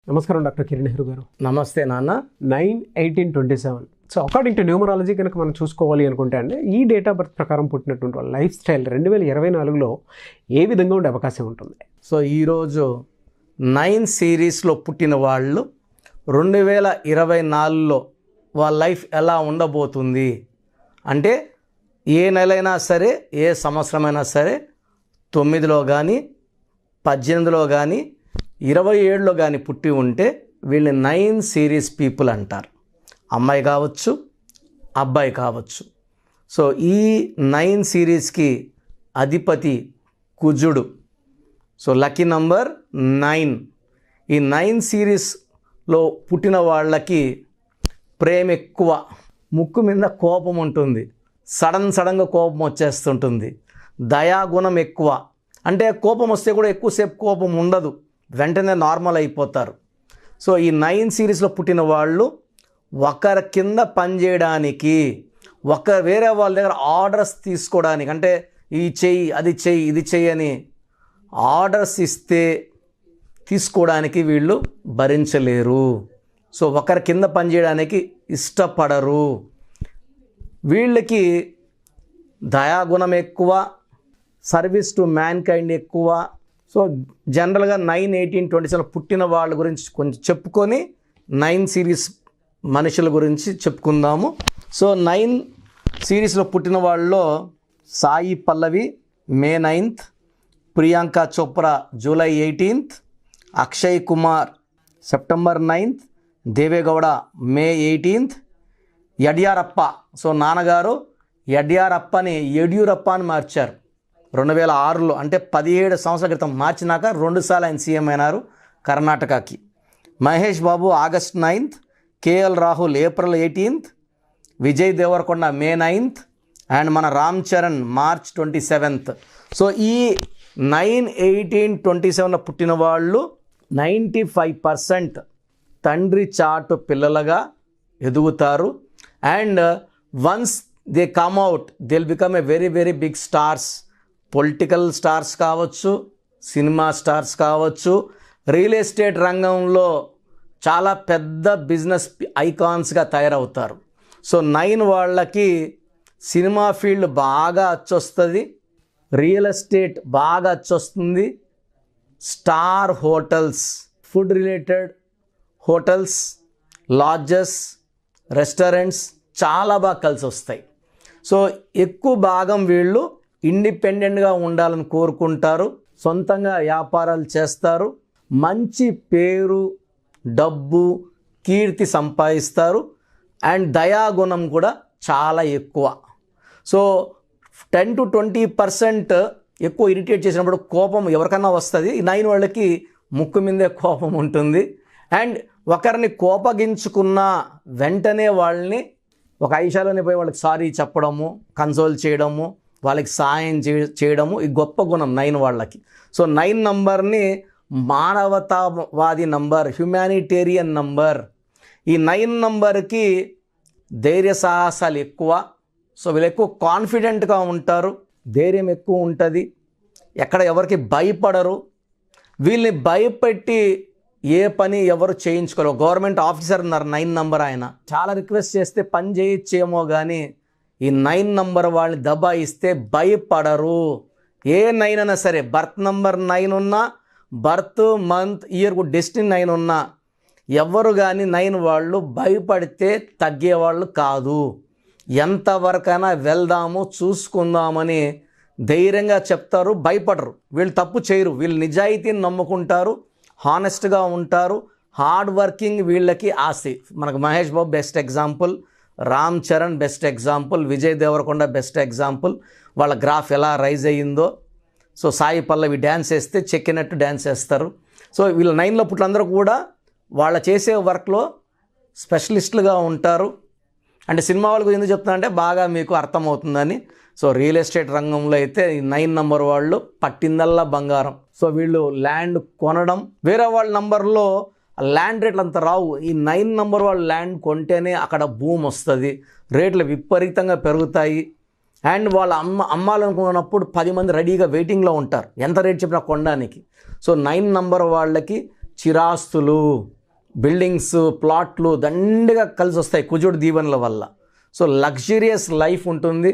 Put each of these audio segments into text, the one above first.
నమస్కారం డాక్టర్ కిరణ్ నెహ్రూ గారు. నమస్తే నాన్న. 9/18/27. సో అకార్డింగ్ టు న్యూమరాలజీ కనుక మనం చూసుకోవాలి అనుకుంటే అండి, ఈ డేట్ ఆఫ్ బర్త్ ప్రకారం పుట్టినటువంటి వాళ్ళ లైఫ్ స్టైల్ 2024లో ఏ విధంగా ఉండే అవకాశం ఉంటుంది? సో ఈరోజు 9 సిరీస్లో పుట్టిన వాళ్ళు 2024లో వాళ్ళ లైఫ్ ఎలా ఉండబోతుంది అంటే, ఏ నెలైనా సరే, ఏ సంవత్సరమైనా సరే, 9లో కానీ 18లో కానీ 27లో కానీ పుట్టి ఉంటే వీళ్ళని 9 సిరీస్ పీపుల్ అంటారు. అమ్మాయి కావచ్చు, అబ్బాయి కావచ్చు. సో ఈ 9 సిరీస్కి అధిపతి కుజుడు. So lucky number 9. ఈ 9 సిరీస్లో పుట్టిన వాళ్ళకి ప్రేమ ఎక్కువ, ముక్కు మీద కోపం ఉంటుంది, సడన్గా కోపం వచ్చేస్తుంటుంది, దయాగుణం ఎక్కువ. అంటే కోపం వస్తే కూడా ఎక్కువసేపు కోపం ఉండదు, వెంటనే నార్మల్ అయిపోతారు. సో ఈ 9 సిరీస్లో పుట్టిన వాళ్ళు ఒకరి కింద పనిచేయడానికి, వేరే వాళ్ళ దగ్గర ఆర్డర్స్ తీసుకోవడానికి, అంటే ఇది చెయ్యి, అది చెయ్యి, ఇది చెయ్యి అని ఆర్డర్స్ ఇస్తే తీసుకోవడానికి వీళ్ళు భరించలేరు. సో ఒకరి కింద పనిచేయడానికి ఇష్టపడరు. వీళ్ళకి దయాగుణం ఎక్కువ, సర్వీస్ టు మ్యాన్ కైండ్ ఎక్కువ. సో జనరల్గా 9/18/27 పుట్టిన వాళ్ళ గురించి కొంచెం చెప్పుకొని 9 సిరీస్ మనుషుల గురించి చెప్పుకుందాము. సో 9 సిరీస్లో పుట్టిన వాళ్ళలో Sai Pallavi May 9th, Priyanka Chopra July 18th, Akshay Kumar September 9th, Deve Gowda May 18th, Yediyurappa. So నాన్నగారు యడ్యూరప్పని యడ్యూరప్ప అని మార్చారు 2006లో, అంటే 17 సంవత్సరాల క్రితం మార్చినాక 2 సార్లు ఆయన సీఎం అయినారు కర్ణాటకకి. Mahesh Babu August 9th, KL Rahul April 18th, Vijay Deverakonda May 9th, and మన Ram Charan March 27th. So ఈ 9/18/27లో పుట్టిన వాళ్ళు 95% తండ్రి చాటు పిల్లలుగా ఎదుగుతారు. And once they come out, they will become a very very big stars. Political stars కావచ్చు, సినిమా స్టార్స్ కావచ్చు, రియల్ ఎస్టేట్ రంగంలో చాలా పెద్ద బిజినెస్ ఐకాన్స్గా తయారవుతారు. సో 9 వాళ్ళకి సినిమా ఫీల్డ్ బాగా అచ్చొస్తుంది, రియల్ ఎస్టేట్ బాగా అచ్చొస్తుంది, star hotels, food related hotels, lodges, restaurants చాలా బాగా కలిసి వస్తాయి. సో ఎక్కువ భాగం వీళ్ళు ఇండిపెండెంట్గా ఉండాలని కోరుకుంటారు, సొంతంగా వ్యాపారాలు చేస్తారు, మంచి పేరు, డబ్బు, కీర్తి సంపాదిస్తారు. అండ్ దయాగుణం కూడా చాలా ఎక్కువ. సో 10 to 20% ఎక్కువ ఇరిటేట్ చేసినప్పుడు కోపం ఎవరికన్నా వస్తుంది. ఈ 9 వాళ్ళకి ముక్కు మీదే కోపం ఉంటుంది. అండ్ ఒకరిని కోపగించుకున్న వెంటనే వాళ్ళని ఒక ఐషాలోనే పోయి వాళ్ళకి సారీ చెప్పడము, కన్సోల్ చేయడము, వాళ్ళకి సాయం చేయడము ఈ గొప్ప గుణం 9 వాళ్ళకి. సో 9 నంబర్ని మానవతావాది నంబర్, హ్యుమానిటేరియన్ నంబర్. ఈ 9 నంబర్కి ధైర్య సాహసాలు ఎక్కువ. సో వీళ్ళు ఎక్కువ కాన్ఫిడెంట్గా ఉంటారు, ధైర్యం ఎక్కువ ఉంటుంది, ఎక్కడ ఎవరికి భయపడరు. వీళ్ళని భయపెట్టి ఏ పని ఎవరు చేయించుకోరు. గవర్నమెంట్ ఆఫీసర్ ఉన్నారు 9 నంబర్, ఆయన చాలా రిక్వెస్ట్ చేస్తే పని చేయొచ్చేమో కానీ ఈ 9 నంబర్ వాళ్ళని దబాయిస్తే భయపడరు. ఏ 9 అయినా సరే, బర్త్ నంబర్ 9 ఉన్నా, బర్త్ మంత్ ఇయర్ డెస్టినీ 9 ఉన్నా, ఎవరు కానీ 9 వాళ్ళు భయపడితే తగ్గేవాళ్ళు కాదు. ఎంతవరకైనా వెళ్దాము, చూసుకుందామని ధైర్యంగా చెప్తారు, భయపడరు. వీళ్ళు తప్పు చేయరు, వీళ్ళు నిజాయితీని నమ్ముకుంటారు, హానెస్ట్గా ఉంటారు, హార్డ్ వర్కింగ్ వీళ్ళకి ఆస్తి. మనకు Mahesh Babu best example, Ram Charan best example, Vijay Devarakonda best example. వాళ్ళ గ్రాఫ్ ఎలా రైజ్ అయ్యిందో. సో సాయి పల్లవి డ్యాన్స్ వేస్తే చెక్కినట్టు డ్యాన్స్ వేస్తారు. సో వీళ్ళ 9లో పుట్టినందరూ కూడా వాళ్ళ చేసే వర్క్లో స్పెషలిస్టులుగా ఉంటారు. అంటే సినిమా వాళ్ళకు ఎందుకు చెప్తున్నానంటే బాగా మీకు అర్థమవుతుందని. సో రియల్ ఎస్టేట్ రంగంలో అయితే ఈ 9 నంబర్ వాళ్ళు పట్టిందల్లా బంగారం. సో వీళ్ళు ల్యాండ్ కొనడం, వేరే వాళ్ళ నంబర్లో ల్యాండ్ రేట్లు అంత రావు. ఈ 9 నంబర్ వాళ్ళు ల్యాండ్ కొంటేనే అక్కడ భూమి వస్తుంది, రేట్లు విపరీతంగా పెరుగుతాయి. అండ్ వాళ్ళ అమ్మాలనుకున్నప్పుడు 10 మంది రెడీగా వెయిటింగ్లో ఉంటారు, ఎంత రేట్ చెప్పినా కొనడానికి. సో 9 నంబర్ వాళ్ళకి చిరాస్తులు, బిల్డింగ్స్, ప్లాట్లు దండిగా కలిసి వస్తాయి కుజుడు దీవెనల వల్ల. సో లగ్జరియస్ లైఫ్ ఉంటుంది,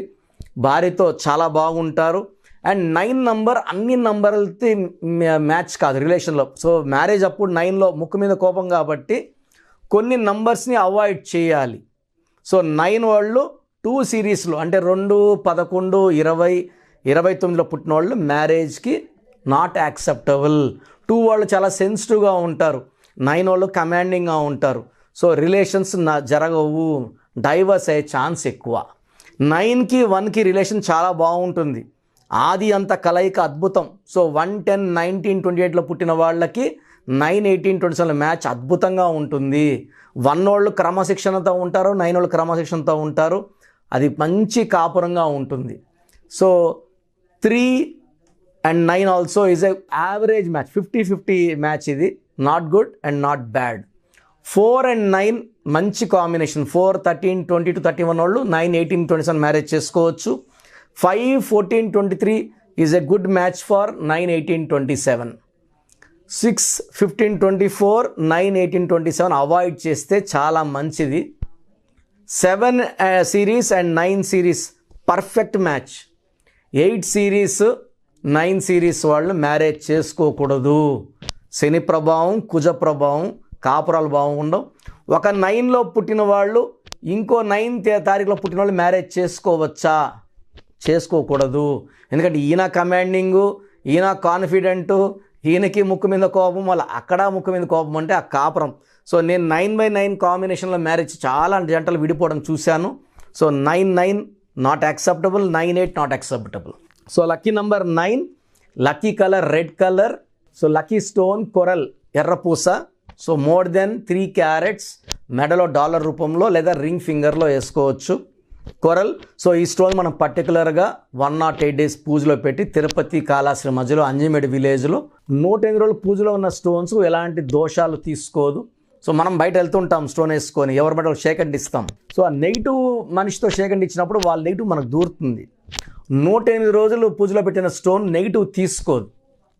భార్యతో చాలా బాగుంటారు. అండ్ 9 నంబర్ అన్ని నంబర్లతో మ్యాచ్ కాదు రిలేషన్లో. సో మ్యారేజ్ అప్పుడు 9లో ముక్కు మీద కోపం కాబట్టి కొన్ని నంబర్స్ని అవాయిడ్ చేయాలి. సో 9 వాళ్ళు 2 సిరీస్లో అంటే 2, 11, 20, 29లో పుట్టిన వాళ్ళు మ్యారేజ్కి నాట్ యాక్సెప్టబుల్. 2 వాళ్ళు చాలా సెన్సిటివ్గా ఉంటారు, 9 వాళ్ళు కమాండింగ్గా ఉంటారు. సో రిలేషన్స్ జరగవు, డైవర్స్ అయ్యే ఛాన్స్ ఎక్కువ. 9కి 1కి రిలేషన్ చాలా బాగుంటుంది, ఆది అంత కలయిక అద్భుతం. సో 1, 10, 19, 28లో పుట్టిన వాళ్ళకి 9, 18, 27 మ్యాచ్ అద్భుతంగా ఉంటుంది. 1 వాళ్ళు క్రమశిక్షణతో ఉంటారు, 9 వాళ్ళు క్రమశిక్షణతో ఉంటారు, అది మంచి కాపురంగా ఉంటుంది. So 3 and 9 also is a average match, 50-50 match. ఇది not good and not bad. 4 and 9 మంచి కాంబినేషన్. 4, 13, 20 to 31 వాళ్ళు 9, 18, 27 మ్యారేజ్ చేసుకోవచ్చు. 5, 14, 23 is a good match for 9, 18, 27. 6, 15, 24, 9, 18, 27 avoid చేస్తే చాలా మంచిది. 7 series and 9 series perfect match. 8 series 9 series వాళ్ళు మ్యారేజ్ చేసుకోకూడదు. శని ప్రభావం, కుజ ప్రభావం, కాపురాలు బాగుండవు. ఒక 9లో పుట్టిన వాళ్ళు ఇంకో 9 తారీఖులో పుట్టిన వాళ్ళు మ్యారేజ్ చేసుకోవచ్చా? చేసుకోకూడదు. ఎందుకంటే ఈయన కమాండింగు, ఈయన కాన్ఫిడెంటు, ఈయనకి ముక్కు మీద కోపం, మళ్ళీ అక్కడ ముక్కు మీద కోపం అంటే ఆ కాపురం. సో నేను 9/9 కాంబినేషన్లో మ్యారేజ్ చాలా జంటలు విడిపోవడం చూశాను. So 9/9 not acceptable, 9/8 not acceptable. So lucky number 9, lucky colour red colour. So lucky stone coral, ఎర్రపూస. సో మోర్ దెన్ 3 క్యారెట్స్ మెడలో డాలర్ రూపంలో లేదా రింగ్ ఫింగర్లో వేసుకోవచ్చు కొరల్. సో ఈ స్టోన్ మనం పర్టికులర్గా 108 డేస్ పూజలో పెట్టి తిరుపతి కాళాశ్రీ మధ్యలో అంజిమేడి విలేజ్లో 108 రోజులు పూజలో ఉన్న స్టోన్స్ ఎలాంటి దోషాలు తీసుకోదు. సో మనం బయట వెళ్తుంటాం స్టోన్ వేసుకొని, ఎవరి బట్టి షేకండ్ ఇస్తాం. సో ఆ నెగిటివ్ మనిషితో షేకండ్ ఇచ్చినప్పుడు వాళ్ళ నెగిటివ్ మనకు దూరుతుంది. 108 రోజులు పూజలో పెట్టిన స్టోన్ నెగిటివ్ తీసుకోదు.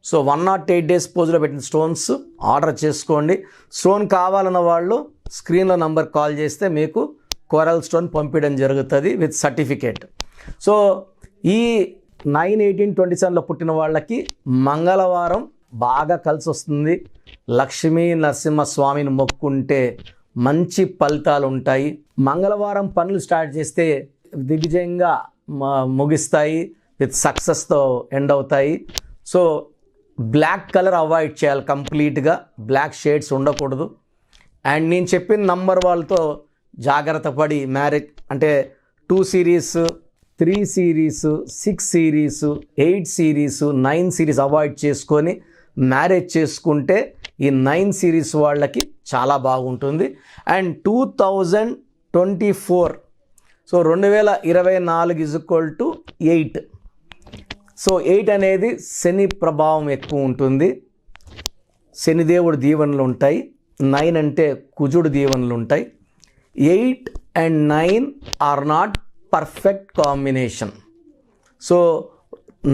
సో 108 డేస్ పూజలో పెట్టిన స్టోన్స్ ఆర్డర్ చేసుకోండి. స్టోన్ కావాలన్న వాళ్ళు స్క్రీన్లో నంబర్ కాల్ చేస్తే మీకు కోరల్ స్టోన్ పంపించడం జరుగుతుంది విత్ సర్టిఫికేట్. సో ఈ 9, 18, 27లో పుట్టిన వాళ్ళకి మంగళవారం బాగా కలిసి వస్తుంది. లక్ష్మీ నరసింహస్వామిని మొక్కుంటే మంచి ఫలితాలు ఉంటాయి. మంగళవారం పనులు స్టార్ట్ చేస్తే దిగ్విజయంగా ముగిస్తాయి, విత్ సక్సెస్తో ఎండ్ అవుతాయి. సో బ్లాక్ కలర్ అవాయిడ్ చేయాలి కంప్లీట్గా, బ్లాక్ షేడ్స్ ఉండకూడదు. అండ్ నేను చెప్పిన నంబర్ వాళ్ళతో జాగ్రత్త పడి మ్యారేజ్ అంటే 2 series, 3 series, 6 series, 8 series, 9 series avoid చేసుకొని మ్యారేజ్ చేసుకుంటే ఈ 9 సిరీస్ వాళ్ళకి చాలా బాగుంటుంది. And 2024, so 2024 = 8. సో 8 అనేది శని ప్రభావం ఎక్కువ ఉంటుంది, శనిదేవుడి దీవెనలు ఉంటాయి. 9 అంటే కుజుడు దీవెనలు ఉంటాయి. 8 and 9 are not perfect combination. So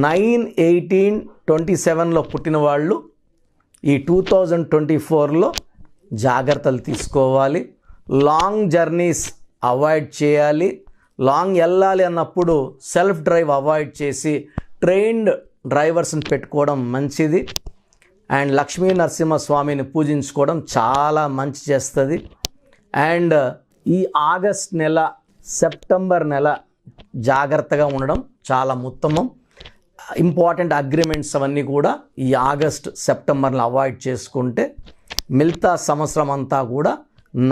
9, 18, 27లో పుట్టిన వాళ్ళు ఈ 2024లో జాగ్రత్తలు తీసుకోవాలి. లాంగ్ జర్నీస్ అవాయిడ్ చేయాలి. లాంగ్ వెళ్ళాలి అన్నప్పుడు సెల్ఫ్ డ్రైవ్ అవాయిడ్ చేసి ట్రైన్డ్ డ్రైవర్స్ని పెట్టుకోవడం మంచిది. అండ్ లక్ష్మీ నరసింహస్వామిని పూజించుకోవడం చాలా మంచి చేస్తుంది. అండ్ ఈ ఆగస్ట్ నెల, సెప్టెంబర్ నెల జాగ్రత్తగా ఉండడం చాలా ఉత్తమం. ఇంపార్టెంట్ అగ్రిమెంట్స్ అవన్నీ కూడా ఈ ఆగస్ట్, సెప్టెంబర్లో అవాయిడ్ చేసుకుంటే మిగతా సంవత్సరం అంతా కూడా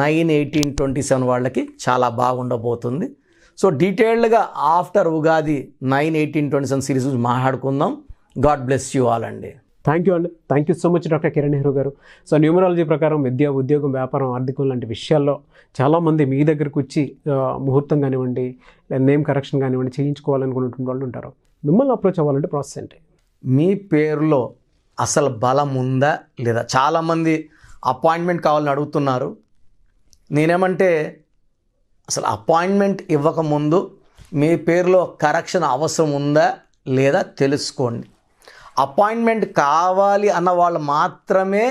9, 18, 27 వాళ్ళకి చాలా బాగుండబోతుంది. సో డీటెయిల్డ్గా ఆఫ్టర్ ఉగాది 9, 18, 27 సిరీస్ గురించి మాట్లాడుకుందాం. గాడ్ బ్లెస్ యూ ఆల్ అండి. థ్యాంక్ యూ అండి. Thank you so much doctor Kiran Nehru గారు. సో న్యూమరాలజీ ప్రకారం విద్య, ఉద్యోగం, వ్యాపారం, ఆర్థికం లాంటి విషయాల్లో చాలామంది మీ దగ్గరకు వచ్చి ముహూర్తం కానివ్వండి, లేదా నేమ్ కరెక్షన్ కానివ్వండి చేయించుకోవాలనుకున్నటువంటి వాళ్ళు ఉంటారు. మిమ్మల్ని అప్రోచ్ అవ్వాలంటే ప్రాసెస్ ఏంటి? మీ పేరులో అసలు బలం ఉందా లేదా? చాలామంది అపాయింట్మెంట్ కావాలని అడుగుతున్నారు. నేనేమంటే అసలు అపాయింట్మెంట్ ఇవ్వకముందు మీ పేరులో కరెక్షన్ అవసరం ఉందా లేదా తెలుసుకోండి. అపాయింట్మెంట్ కావాలి అన్న వాళ్ళు మాత్రమే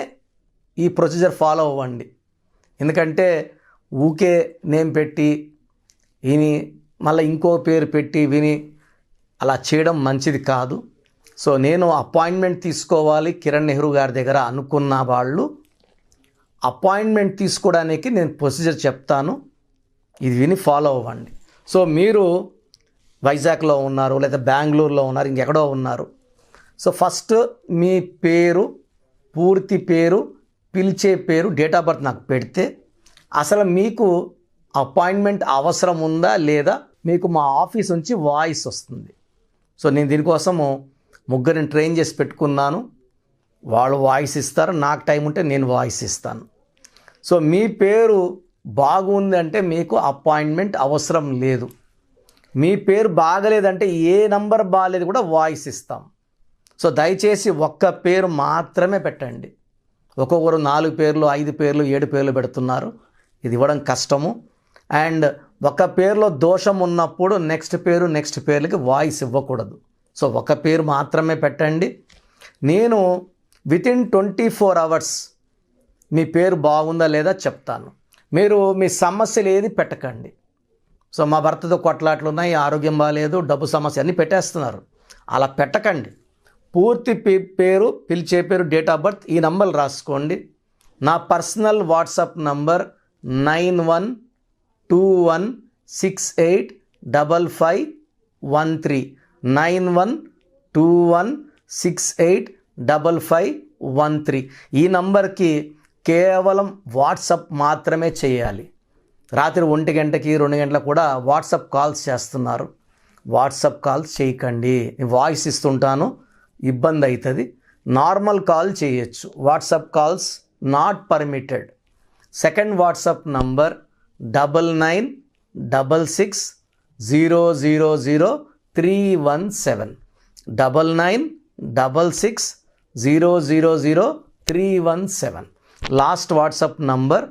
ఈ ప్రొసీజర్ ఫాలో అవ్వండి. ఎందుకంటే ఊకే నేమ్ పెట్టి విని మళ్ళీ ఇంకో పేరు పెట్టి విని అలా చేయడం మంచిది కాదు. సో నేను అపాయింట్మెంట్ తీసుకోవాలి కిరణ్ నెహ్రూ గారి దగ్గర అనుకున్న వాళ్ళు అపాయింట్మెంట్ తీసుకోవడానికి నేను ప్రొసీజర్ చెప్తాను, ఇది విని ఫాలో అవ్వండి. సో మీరు వైజాగ్లో ఉన్నారు, లేదా బెంగళూరులో ఉన్నారు, ఇంకెక్కడో ఉన్నారు. సో ఫస్ట్ మీ పేరు, పూర్తి పేరు, పిలిచే పేరు, డేట్ ఆఫ్ బర్త్ నాకు పెడితే అసలు మీకు అపాయింట్మెంట్ అవసరం ఉందా లేదా మీకు మా ఆఫీస్ నుంచి వాయిస్ వస్తుంది. సో నేను దీనికోసము ముగ్గురిని ట్రైన్ చేసి పెట్టుకున్నాను. వాళ్ళు వాయిస్ ఇస్తారు, నాకు టైం ఉంటే నేను వాయిస్ ఇస్తాను. సో మీ పేరు బాగుంది అంటే మీకు అపాయింట్మెంట్ అవసరం లేదు. మీ పేరు బాగలేదంటే ఏ నంబర్ బాగలేదు కూడా వాయిస్ ఇస్తాం. సో దయచేసి ఒక్క పేరు మాత్రమే పెట్టండి. ఒక్కొక్కరు 4 పేర్లు, 5 పేర్లు, 7 పేర్లు పెడుతున్నారు. ఇది ఇవ్వడం కష్టము. అండ్ ఒక పేరులో దోషం ఉన్నప్పుడు నెక్స్ట్ పేర్లకి వాయిస్ ఇవ్వకూడదు. సో ఒక పేరు మాత్రమే పెట్టండి. నేను వితిన్ 24 hours మీ పేరు బాగుందా లేదా చెప్తాను. మీరు మీ సమస్యలు ఏది పెట్టకండి. సో మా భర్తతో కొట్లాట్లు ఉన్నాయి, ఆరోగ్యం బాగాలేదు, డబ్బు సమస్య అన్నీ పెట్టేస్తున్నారు. అలా పెట్టకండి. పూర్తి పేరు, పిలిచే పేరు, డేట్ ఆఫ్ బర్త్, ఈ నంబర్లు రాసుకోండి. నా పర్సనల్ వాట్సాప్ నంబర్ 9121685513 9121685513. ఈ నంబర్కి కేవలం వాట్సాప్ మాత్రమే చేయాలి. రాత్రి 1 గంటకి 2 గంటలకు కూడా వాట్సాప్ కాల్స్ చేస్తున్నారు. వాట్సాప్ కాల్స్ చేయకండి. వాయిస్ ఇస్తుంటాను, ఇబ్బంది అవుతుంది. నార్మల్ కాల్ చేయొచ్చు. WhatsApp calls not permitted. Second WhatsApp number 9966000317 9966000317. Last WhatsApp number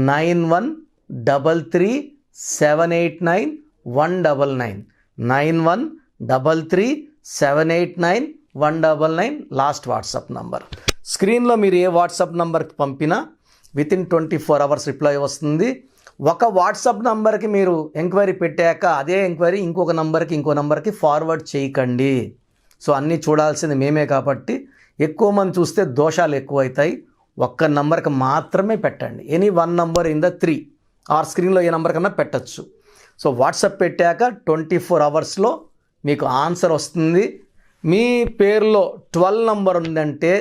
9133789199 9133789199 last WhatsApp number. స్క్రీన్లో మీరు ఏ వాట్సాప్ నంబర్కి పంపినా వితిన్ 24 hours రిప్లై వస్తుంది. ఒక వాట్సాప్ నంబర్కి మీరు ఎంక్వైరీ పెట్టాక అదే ఎంక్వైరీ ఇంకో నంబర్కి ఫార్వర్డ్ చేయకండి. సో అన్నీ చూడాల్సింది మేమే కాబట్టి ఎక్కువ మంది చూస్తే దోషాలు ఎక్కువవుతాయి. ఒక్క నంబర్కి మాత్రమే పెట్టండి. Any 1 number in the 3 or స్క్రీన్లో ఏ నంబర్ కన్నా పెట్టచ్చు. సో వాట్సాప్ పెట్టాక 24 hours మీకు ఆన్సర్ వస్తుంది. మీ పేరులో 12 number ఉందంటే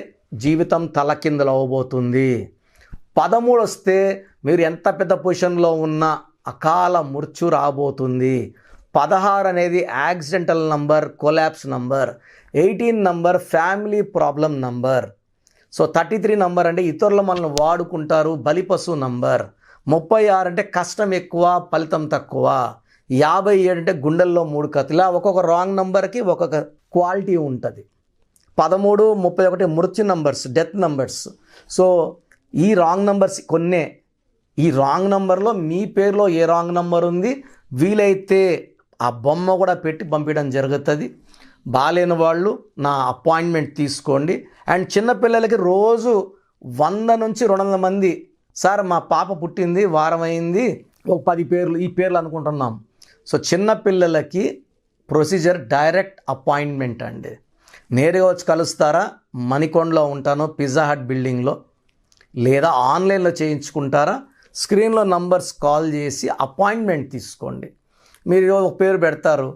జీవితం తలకిందులు అవ్వబోతుంది. 13 వస్తే మీరు ఎంత పెద్ద పొజిషన్లో ఉన్నా అకాల మృత్యు రాబోతుంది. 16 అనేది accidental number, collapse number. 18 number family problem number. So 33 number అంటే ఇతరులు మనల్ని వాడుకుంటారు, బలిపశు నంబర్. 36 అంటే కష్టం ఎక్కువ, ఫలితం తక్కువ. 57 అంటే గుండెల్లో 3 కత్తులు. ఇలా ఒక్కొక్క రాంగ్ నంబర్కి ఒక్కొక్క క్వాలిటీ ఉంటుంది. 13, 31 మృత్యు నంబర్స్, డెత్ నంబర్స్. సో ఈ రాంగ్ నంబర్స్ కొన్నే. ఈ రాంగ్ నంబర్లో మీ పేరులో ఏ రాంగ్ నంబర్ ఉంది వీలైతే ఆ బొమ్మ కూడా పెట్టి పంపించడం జరుగుతుంది. బాలేని వాళ్ళు నా అపాయింట్మెంట్ తీసుకోండి. అండ్ చిన్నపిల్లలకి రోజు 100 నుంచి 200 మంది, సార్ మా పాప పుట్టింది, వారం అయింది, ఒక 10 పేర్లు, ఈ పేర్లు అనుకుంటున్నాం. సో చిన్నపిల్లలకి ప్రొసీజర్ డైరెక్ట్ అపాయింట్మెంట్ అండి. నేరుగా వచ్చి కలుస్తారా? మణికొండలో ఉంటాను, పిజ్జా హట్ బిల్డింగ్లో. లేదా ఆన్లైన్లో చేయించుకుంటారా? స్క్రీన్లో నంబర్స్ కాల్ చేసి అపాయింట్మెంట్ తీసుకోండి. మీరు ఒక పేరు పెడతారు,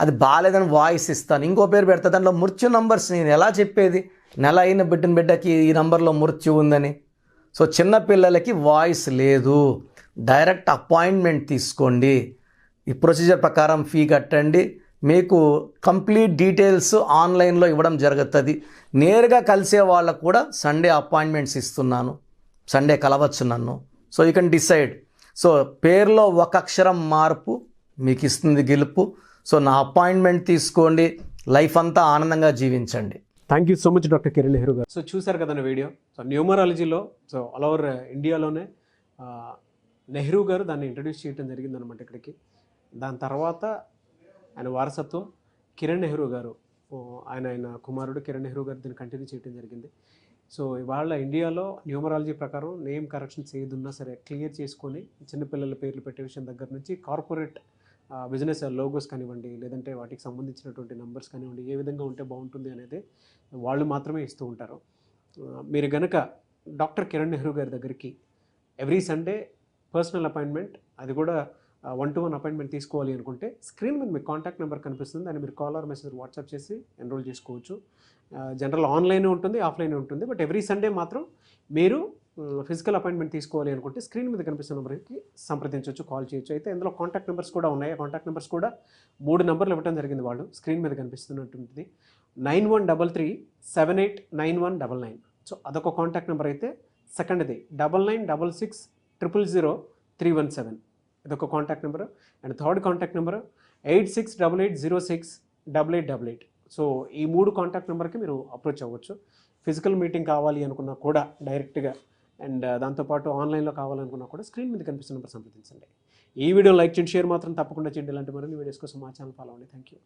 అది బాగాలేదని వాయిస్ ఇస్తాను. ఇంకో పేరు పెడతా, దాంట్లో మృత్యు నంబర్స్ నేను ఎలా చెప్పేది? నెల అయిన బిడ్డకి ఈ నంబర్లో మృత్యు ఉందని. సో చిన్నపిల్లలకి వాయిస్ లేదు. డైరెక్ట్ అపాయింట్మెంట్ తీసుకోండి. ఈ ప్రొసీజర్ ప్రకారం ఫీ కట్టండి. మీకు కంప్లీట్ డీటెయిల్స్ ఆన్లైన్లో ఇవ్వడం జరుగుతుంది. నేరుగా కలిసే వాళ్ళకు కూడా సండే అపాయింట్మెంట్స్ ఇస్తున్నాను. సండే కలవచ్చు నన్ను. So you can decide. So పేరులో ఒక అక్షరం మార్పు మీకు ఇస్తుంది గెలుపు. సో నా అపాయింట్మెంట్ తీసుకోండి, లైఫ్ అంతా ఆనందంగా జీవించండి. Thank you so much doctor Kiran Nehru గారు. సో చూశారు కదండి వీడియో. సో న్యూమరాలజీలో సో ఆల్ ఓవర్ ఇండియాలోనే నెహ్రూ గారు దాన్ని ఇంట్రడ్యూస్ చేయడం జరిగిందనమాట ఇక్కడికి. దాని తర్వాత ఆయన వారసత్వం కిరణ్ నెహ్రూ గారు ఆయన కుమారుడు కిరణ్ నెహ్రూ గారు దీన్ని కంటిన్యూ చేయడం జరిగింది. సో ఇవాళ ఇండియాలో న్యూమరాలజీ ప్రకారం నేమ్ కరెక్షన్స్ ఏదున్నా సరే క్లియర్ చేసుకొని చిన్నపిల్లల పేర్లు పెట్టే విషయం దగ్గర నుంచి కార్పొరేట్ బిజినెస్ లోగోస్ కానివ్వండి, లేదంటే వాటికి సంబంధించినటువంటి నంబర్స్ కానివ్వండి, ఏ విధంగా ఉంటే బాగుంటుంది అనేది వాళ్ళు మాత్రమే ఇస్తూ ఉంటారు. మీరు గనక డాక్టర్ కిరణ్ నెహ్రూ గారి దగ్గరికి ఎవ్రీ సండే పర్సనల్ అపాయింట్మెంట్, అది కూడా 1-to-1 అపాయింట్మెంట్ తీసుకోవాలి అనుకుంటే స్క్రీన్ మీద మీకు కాంటాక్ట్ నెంబర్ కనిపిస్తుంది, దాన్ని మీరు కాల్ ఆర్ మెసేజ్ వాట్సాప్ చేసి ఎన్రోల్ చేసుకోవచ్చు. జనరల్ ఆన్లైన్ ఉంటుంది, ఆఫ్లైన్ ఉంటుంది. బట్ ఎవ్రీ సండే మాత్రం మీరు ఫిజికల్ అపాయింట్మెంట్ తీసుకోవాలి అనుకుంటే స్క్రీన్ మీద కనిపిస్తున్న నెంబర్కి సంప్రదించవచ్చు, కాల్ చేయొచ్చు. అయితే ఇందులో కాంటాక్ట్ నెంబర్స్ కూడా ఉన్నాయి. ఆ కాంటాక్ట్ నెంబర్స్ కూడా 3 నెంబర్లు ఇవ్వడం జరిగింది. వాళ్ళు స్క్రీన్ మీద కనిపిస్తున్నటువంటిది 9133789199. సో అదొక కాంటాక్ట్ నెంబర్. అయితే సెకండ్ది 9966000317, ఇదొక contact number. And third contact number 8688068888. So ఈ 3 కాంటాక్ట్ నెంబర్కి మీరు అప్రోచ్ అవ్వచ్చు. ఫిజికల్ మీటింగ్ కావాలి అనుకున్నా కూడా డైరెక్ట్గా, అండ్ దాంతోపాటు ఆన్లైన్లో కావాలనుకున్నా కూడా స్క్రీన్ మీద కనిపిస్తున్న నెంబర్ సంప్రదించండి. ఈ వీడియో లైక్ చేయండి, షేర్ మాత్రం తప్పకుండా చేయండి. ఇలాంటి మరిన్ని వీడియోస్ కోసం మా ఛానల్ ఫాలో అవ్వండి. Thank you.